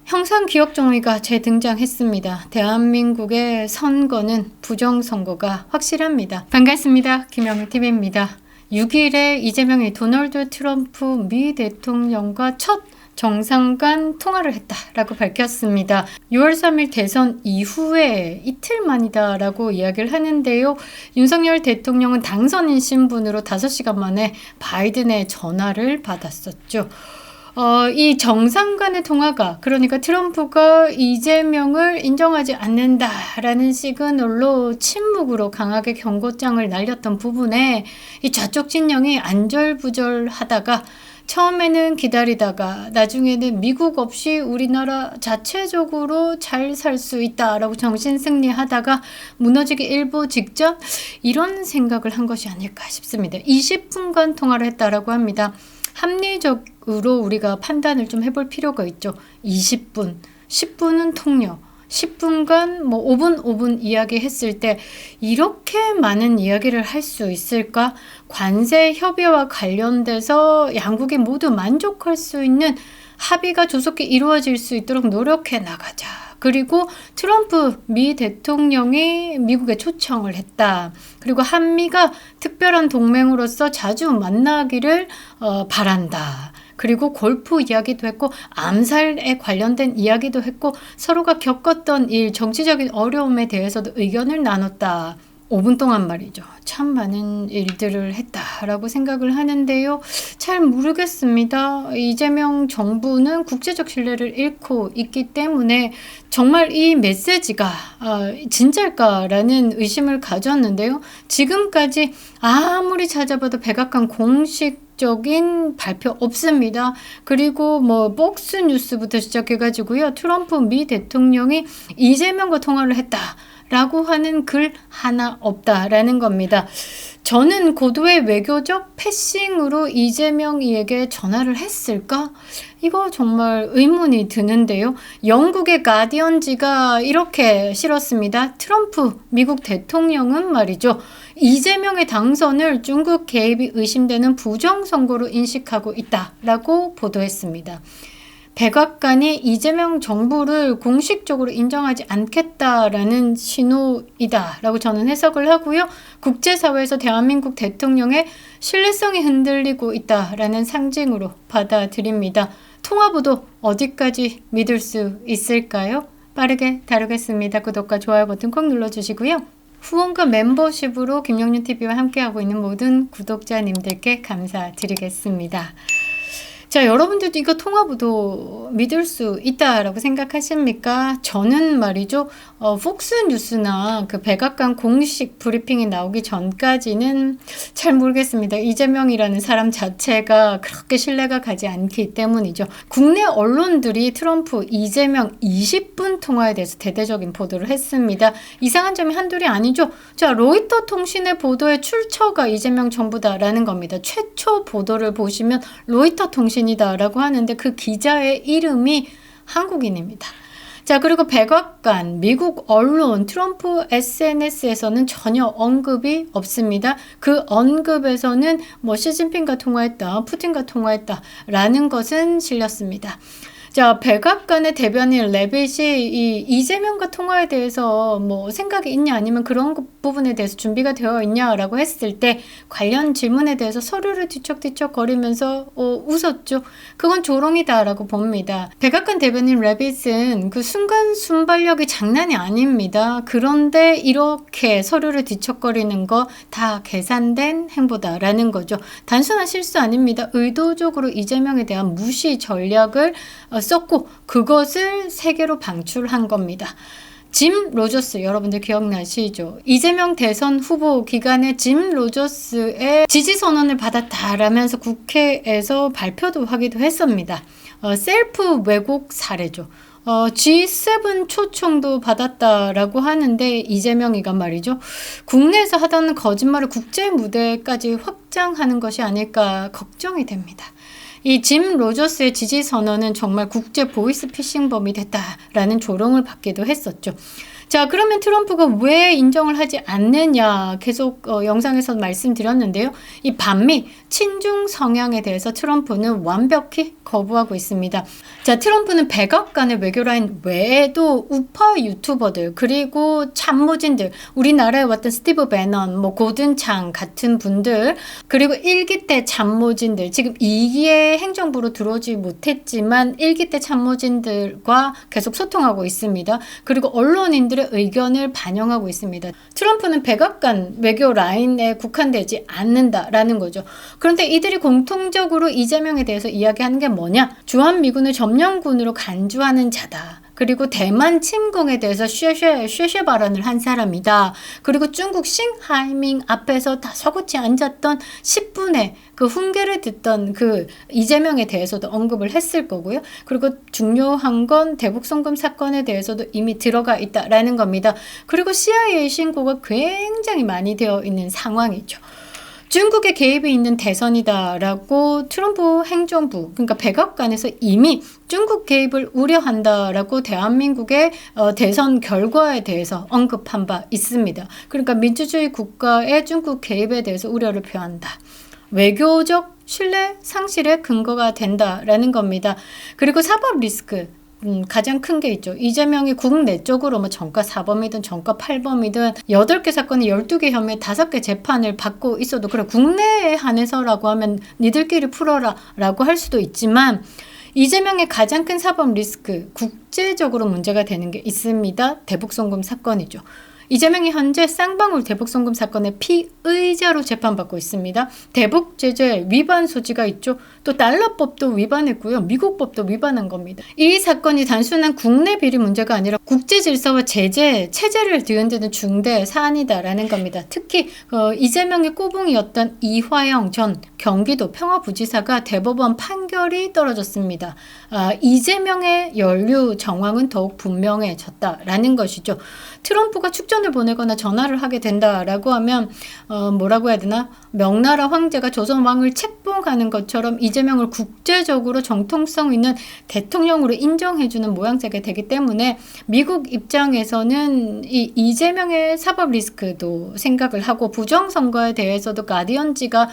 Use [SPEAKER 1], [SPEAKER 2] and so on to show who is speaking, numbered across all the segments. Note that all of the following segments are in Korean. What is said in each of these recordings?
[SPEAKER 1] 형상기억정의가 재등장했습니다. 대한민국의 선거는 부정선거가 확실합니다. 반갑습니다. 김영희TV입니다. 6일에 이재명이 도널드 트럼프 미 대통령과 첫 정상간 통화를 했다라고 밝혔습니다. 6월 3일 대선 이후에 이틀 만이다라고 이야기를 하는데요. 윤석열 대통령은 당선인 신분으로 5시간 만에 바이든의 전화를 받았었죠. 이 정상 간의 통화가, 그러니까 트럼프가 이재명을 인정하지 않는다라는 시그널로 침묵으로 강하게 경고장을 날렸던 부분에 이 좌쪽 진영이 안절부절하다가 처음에는 기다리다가 나중에는 미국 없이 우리나라 자체적으로 잘 살 수 있다라고 정신승리하다가 무너지기 일보 직전, 이런 생각을 한 것이 아닐까 싶습니다. 20분간 통화를 했다라고 합니다. 합리적으로 우리가 판단을 좀 해볼 필요가 있죠. 20분, 10분은 통역, 10분간 5분 이야기했을 때 이렇게 많은 이야기를 할 수 있을까? 관세 협의와 관련돼서 양국이 모두 만족할 수 있는 합의가 조속히 이루어질 수 있도록 노력해 나가자. 그리고 트럼프 미 대통령이 미국에 초청을 했다. 그리고 한미가 특별한 동맹으로서 자주 만나기를 바란다. 그리고 골프 이야기도 했고 암살에 관련된 이야기도 했고 서로가 겪었던 일, 정치적인 어려움에 대해서도 의견을 나눴다. 5분 동안 말이죠. 참 많은 일들을 했다라고 생각을 하는데요. 잘 모르겠습니다. 이재명 정부는 국제적 신뢰를 잃고 있기 때문에 정말 이 메시지가 진짜일까라는 의심을 가졌는데요. 지금까지 아무리 찾아봐도 백악관 공식적인 발표 없습니다. 그리고 폭스뉴스부터 시작해가지고요. 트럼프 미 대통령이 이재명과 통화를 했다 라고 하는 글 하나 없다라는 겁니다. 저는 고도의 외교적 패싱으로 이재명이에게 전화를 했을까? 이거 정말 의문이 드는데요. 영국의 가디언지가 이렇게 실었습니다. 트럼프 미국 대통령은 말이죠. 이재명의 당선을 중국 개입이 의심되는 부정선거로 인식하고 있다라고 보도했습니다. 백악관이 이재명 정부를 공식적으로 인정하지 않겠다라는 신호이다라고 저는 해석을 하고요. 국제사회에서 대한민국 대통령의 신뢰성이 흔들리고 있다라는 상징으로 받아들입니다. 통화보도 어디까지 믿을 수 있을까요? 빠르게 다루겠습니다. 구독과 좋아요 버튼 꼭 눌러주시고요. 후원과 멤버십으로 김영희TV와 함께하고 있는 모든 구독자님들께 감사드리겠습니다. 자, 여러분들도 이거 통화보도 믿을 수 있다라고 생각하십니까? 저는 말이죠. 폭스뉴스나 그 백악관 공식 브리핑이 나오기 전까지는 잘 모르겠습니다. 이재명이라는 사람 자체가 그렇게 신뢰가 가지 않기 때문이죠. 국내 언론들이 트럼프, 이재명 20분 통화에 대해서 대대적인 보도를 했습니다. 이상한 점이 한둘이 아니죠. 자, 로이터 통신의 보도에 출처가 이재명 정부다라는 겁니다. 최초 보도를 보시면 로이터 통신 이다라고 하는데 그 기자의 이름이 한국인입니다. 자, 그리고 백악관, 미국 언론, 트럼프 SNS에서는 전혀 언급이 없습니다. 그 언급에서는 시진핑과 통화했다, 푸틴과 통화했다 라는 것은 실렸습니다. 자, 백악관의 대변인 레빗이 이재명과 통화에 대해서 생각이 있냐 아니면 그런 부분에 대해서 준비가 되어 있냐라고 했을 때 관련 질문에 대해서 서류를 뒤척뒤척 거리면서 웃었죠. 그건 조롱이다라고 봅니다. 백악관 대변인 레빗은 그 순간 순발력이 장난이 아닙니다. 그런데 이렇게 서류를 뒤척거리는 거 다 계산된 행보다라는 거죠. 단순한 실수 아닙니다. 의도적으로 이재명에 대한 무시 전략을 썼고 그것을 세계로 방출한 겁니다. 짐 로저스 여러분들 기억나시죠? 이재명 대선 후보 기간에 짐 로저스의 지지선언을 받았다라면서 국회에서 발표도 하기도 했습니다. 셀프 왜곡 사례죠. G7 초청도 받았다라고 하는데 이재명이가 말이죠. 국내에서 하던 거짓말을 국제 무대까지 확장하는 것이 아닐까 걱정이 됩니다. 이 짐 로저스의 지지 선언은 정말 국제 보이스피싱범이 됐다라는 조롱을 받기도 했었죠. 자, 그러면 트럼프가 왜 인정을 하지 않느냐 계속 영상에서 말씀드렸는데요. 이 반미 친중 성향에 대해서 트럼프는 완벽히 거부하고 있습니다. 자, 트럼프는 백악관의 외교라인 외에도 우파 유튜버들 그리고 참모진들, 우리나라에 왔던 스티브 배넌, 뭐 고든 창 같은 분들, 그리고 1기 때 참모진들, 지금 2기의 행정부로 들어오지 못했지만 1기 때 참모진들과 계속 소통하고 있습니다. 그리고 언론인들의 의견을 반영하고 있습니다. 트럼프는 백악관 외교 라인에 국한되지 않는다라는 거죠. 그런데 이들이 공통적으로 이재명에 대해서 이야기하는 게 뭐냐? 주한미군을 점령군으로 간주하는 자다. 그리고 대만 침공에 대해서 쉐쉐 발언을 한 사람이다. 그리고 중국 싱하이밍 앞에서 다 서고치 앉았던 10분의 그 훈계를 듣던 그 이재명에 대해서도 언급을 했을 거고요. 그리고 중요한 건 대북 송금 사건에 대해서도 이미 들어가 있다라는 겁니다. 그리고 CIA 신고가 굉장히 많이 되어 있는 상황이죠. 중국의 개입이 있는 대선이다라고 트럼프 행정부, 그러니까 백악관에서 이미 중국 개입을 우려한다라고 대한민국의 대선 결과에 대해서 언급한 바 있습니다. 그러니까 민주주의 국가의 중국 개입에 대해서 우려를 표한다. 외교적 신뢰 상실의 근거가 된다라는 겁니다. 그리고 사법 리스크. 가장 큰 게 있죠. 이재명이 국내적으로 뭐 전과 4범이든 전과 8범이든 8개 사건에 12개 혐의 5개 재판을 받고 있어도 그래 국내에 한해서라고 하면 니들끼리 풀어라 라고 할 수도 있지만 이재명의 가장 큰 사법 리스크, 국제적으로 문제가 되는 게 있습니다. 대북송금 사건이죠. 이재명이 현재 쌍방울 대북송금 사건의 피의자로 재판받고 있습니다. 대북 제재 위반 소지가 있죠. 또 달러법도 위반했고요. 미국법도 위반한 겁니다. 이 사건이 단순한 국내 비리 문제가 아니라 국제 질서와 제재, 체제를 뒤흔드는 중대 사안이다라는 겁니다. 특히 이재명의 꼬붕이었던 이화영 전 경기도 평화부지사가 대법원 판결이 떨어졌습니다. 이재명의 연루 정황은 더욱 분명해졌다라는 것이죠. 트럼프가 축전을 보내거나 전화를 하게 된다라고 하면 뭐라고 해야 되나? 명나라 황제가 조선 왕을 책봉하는 것처럼 이재명을 국제적으로 정통성 있는 대통령으로 인정해주는 모양새가 되기 때문에 미국 입장에서는 이 이재명의 사법 리스크도 생각을 하고 부정선거에 대해서도 가디언지가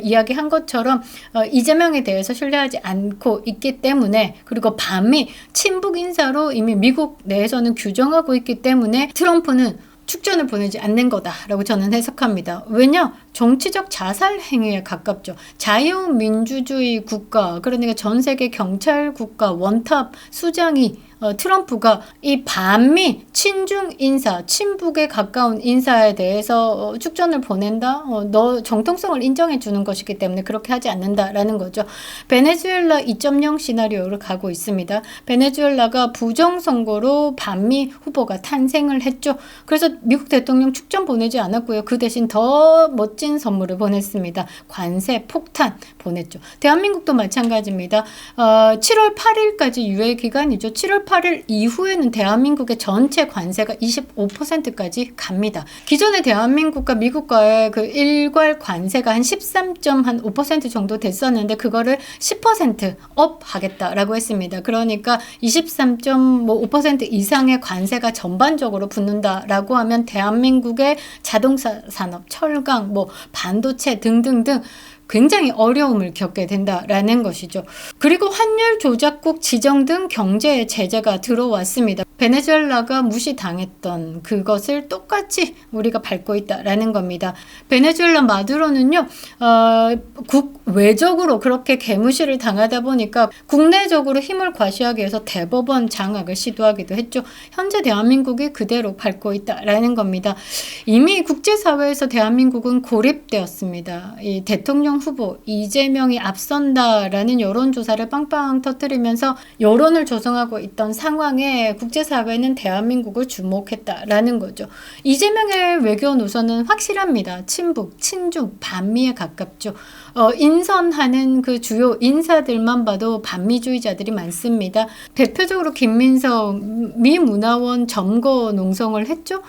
[SPEAKER 1] 이야기한 것처럼 이재명에 대해서 신뢰하지 않고 있기 때문에, 그리고 반미 친북 인사로 이미 미국 내에서는 규정하고 있기 때문에 트럼프는 축전을 보내지 않는 거다라고 저는 해석합니다. 왜냐? 정치적 자살 행위에 가깝죠. 자유민주주의 국가, 그러니까 전 세계 경찰 국가 원탑 수장이 트럼프가 이 반미 친중 인사, 친북에 가까운 인사에 대해서 축전을 보낸다? 너 정통성을 인정해 주는 것이기 때문에 그렇게 하지 않는다라는 거죠. 베네수엘라 2.0 시나리오를 가고 있습니다. 베네수엘라가 부정선거로 반미 후보가 탄생을 했죠. 그래서 미국 대통령 축전 보내지 않았고요. 그 대신 더 멋진 선물을 보냈습니다. 관세 폭탄 보냈죠. 대한민국도 마찬가지입니다. 7월 8일까지 유예 기간이죠. 7월 8일 이후에는 대한민국의 전체 관세가 25%까지 갑니다. 기존에 대한민국과 미국과의 그 일괄 관세가 한 13.5% 정도 됐었는데 그거를 10% 업 하겠다라고 했습니다. 그러니까 23.5% 이상의 관세가 전반적으로 붙는다라고 하면 대한민국의 자동차 산업, 철강, 뭐 반도체 등등등 굉장히 어려움을 겪게 된다라는 것이죠. 그리고 환율 조작국 지정 등 경제 제재가 들어왔습니다. 베네수엘라가 무시당했던 그것을 똑같이 우리가 밟고 있다라는 겁니다. 베네수엘라 마두로는요, 국외적으로 그렇게 개무시를 당하다 보니까 국내적으로 힘을 과시하기 위해서 대법원 장악을 시도하기도 했죠. 현재 대한민국이 그대로 밟고 있다라는 겁니다. 이미 국제사회에서 대한민국은 고립되었습니다. 이 대통령 후보 이재명이 앞선다라는 여론조사를 빵빵 터뜨리면서 여론을 조성하고 있던 상황에 국제사회는 대한민국을 주목했다라는 거죠. 이재명의 외교 노선은 확실합니다. 친북, 친중, 반미에 가깝죠. 인선하는 그 주요 인사들만 봐도 반미주의자들이 많습니다. 대표적으로 김민석 미 문화원 점거 농성을 했죠.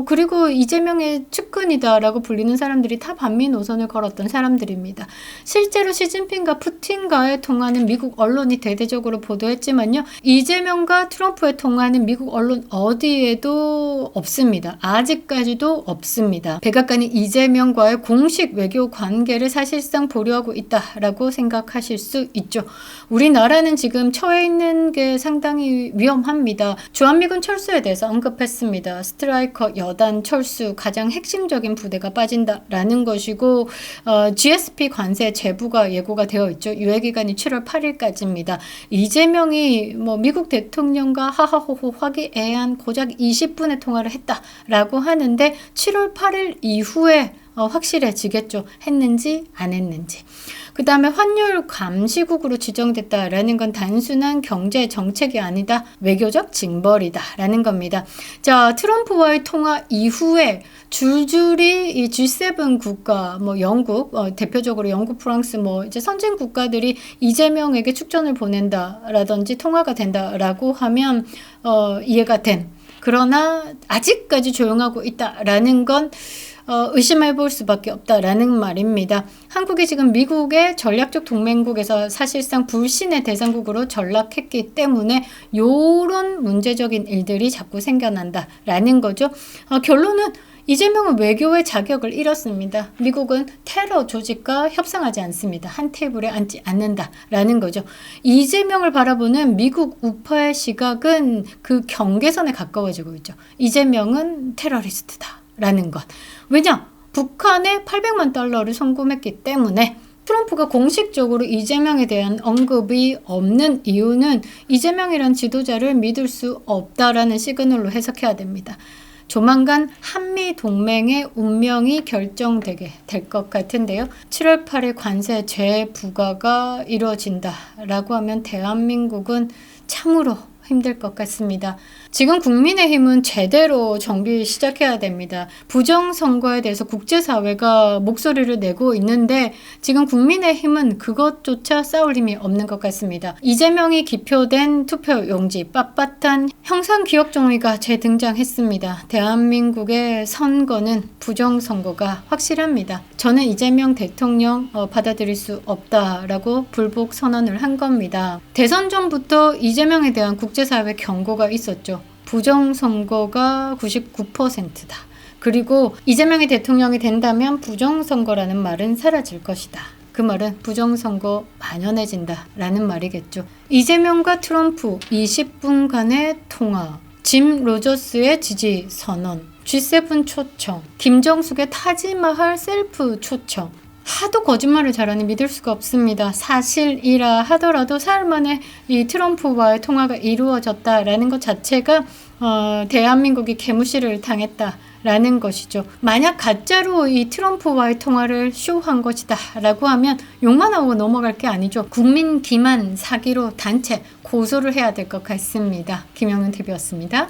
[SPEAKER 1] 그리고 이재명의 측근이다라고 불리는 사람들이 다 반미 노선을 걸었던 사람들입니다. 실제로 시진핑과 푸틴과의 통화는 미국 언론이 대대적으로 보도했지만요. 이재명과 트럼프의 통화는 미국 언론 어디에도 없습니다. 아직까지도 없습니다. 백악관이 이재명과의 공식 외교 관계를 사실상 보류하고 있다라고 생각하실 수 있죠. 우리나라는 지금 처해 있는 게 상당히 위험합니다. 주한미군 철수에 대해서 언급했습니다. 스트라이커 여단 철수 가장 핵심적인 부대가 빠진다라는 것이고 GSP 관세 제부가 예고가 되어 있죠. 유예기간이 7월 8일까지입니다. 이재명이 미국 대통령과 하하호호 화기애애한 고작 20분의 통화를 했다라고 하는데 7월 8일 이후에 확실해지겠죠. 했는지 안 했는지. 그 다음에 환율 감시국으로 지정됐다라는 건 단순한 경제 정책이 아니다. 외교적 징벌이다라는 겁니다. 자, 트럼프와의 통화 이후에 줄줄이 이 G7 국가, 영국, 대표적으로 영국, 프랑스, 이제 선진 국가들이 이재명에게 축전을 보낸다라든지 통화가 된다라고 하면 이해가 된. 그러나 아직까지 조용하고 있다라는 건 의심해 볼 수밖에 없다라는 말입니다. 한국이 지금 미국의 전략적 동맹국에서 사실상 불신의 대상국으로 전락했기 때문에 이런 문제적인 일들이 자꾸 생겨난다라는 거죠. 결론은 이재명은 외교의 자격을 잃었습니다. 미국은 테러 조직과 협상하지 않습니다. 한 테이블에 앉지 않는다라는 거죠. 이재명을 바라보는 미국 우파의 시각은 그 경계선에 가까워지고 있죠. 이재명은 테러리스트다라는 것. 왜냐? 북한에 800만 달러를 송금했기 때문에 트럼프가 공식적으로 이재명에 대한 언급이 없는 이유는 이재명이란 지도자를 믿을 수 없다라는 시그널로 해석해야 됩니다. 조만간 한미 동맹의 운명이 결정되게 될 것 같은데요. 7월 8일 관세 재부과가 이루어진다라고 하면 대한민국은 참으로 힘들 것 같습니다. 지금 국민의힘은 제대로 정비 시작해야 됩니다. 부정선거에 대해서 국제사회가 목소리를 내고 있는데 지금 국민의힘은 그것조차 싸울 힘이 없는 것 같습니다. 이재명이 기표된 투표용지 빳빳한 형상기억종이가 재등장했습니다. 대한민국의 선거는 부정선거가 확실합니다. 저는 이재명 대통령 받아들일 수 없다라고 불복 선언을 한 겁니다. 대선 전부터 이재명에 대한 국제사회 경고가 있었죠. 부정선거가 99%다. 그리고 이재명이 대통령이 된다면 부정선거라는 말은 사라질 것이다. 그 말은 부정선거 만연해진다라는 말이겠죠. 이재명과 트럼프 20분간의 통화, 짐 로저스의 지지 선언, G7 초청, 김정숙의 타지마할 셀프 초청. 하도 거짓말을 잘하니 믿을 수가 없습니다. 사실이라 하더라도 사흘 만에 이 트럼프와의 통화가 이루어졌다라는 것 자체가 대한민국이 개무시를 당했다라는 것이죠. 만약 가짜로 이 트럼프와의 통화를 쇼한 것이다 라고 하면 욕만 하고 넘어갈 게 아니죠. 국민 기만 사기로 단체 고소를 해야 될 것 같습니다. 김영은 TV였습니다.